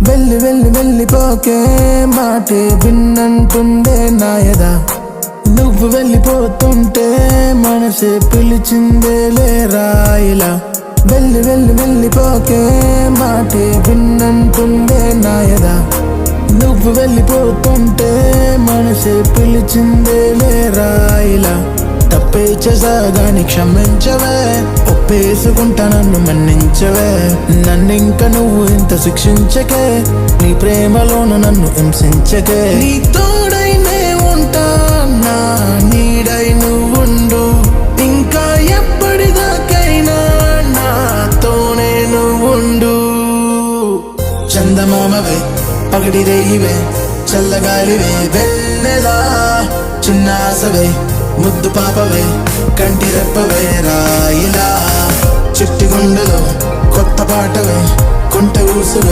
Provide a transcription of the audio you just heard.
వెళ్ళి వెళ్ళి వెళ్ళిపోకే మాటే విన్నంటుండే నాయదా నువ్వు వెళ్ళిపోతుంటే మనసే పిలిచిందేలే రాయిలా వెళ్ళి వెళ్ళి వెళ్ళిపోకే మాటే విన్నంటుండే నాయదా నువ్వు వెళ్ళిపోతుంటే మనసే పిలిచిందేలే రాయిలా తప్పే చేసాగాని క్షమించవే ఒప్పేసుకుంటా నన్ను మన్నించవే నన్నింక నువ్వు ఇంత శిక్షించకే నీ ప్రేమలోను నన్ను హింసించకే నీ తోడైనే ఉంటా నా నీడై నువ్వుండు ఇంకా ఎప్పటిదాకైనా నాతోనే నువ్వుండు చందమామవే పగటి రేయివే చల్లగాలివే వెన్నెలా చిన్న ఆసవే ముద్దు పాపవే కంటి రెప్పవే రాయిలా చిట్టి గుండెలో కొత్త పాటవే కుంట ఊసువే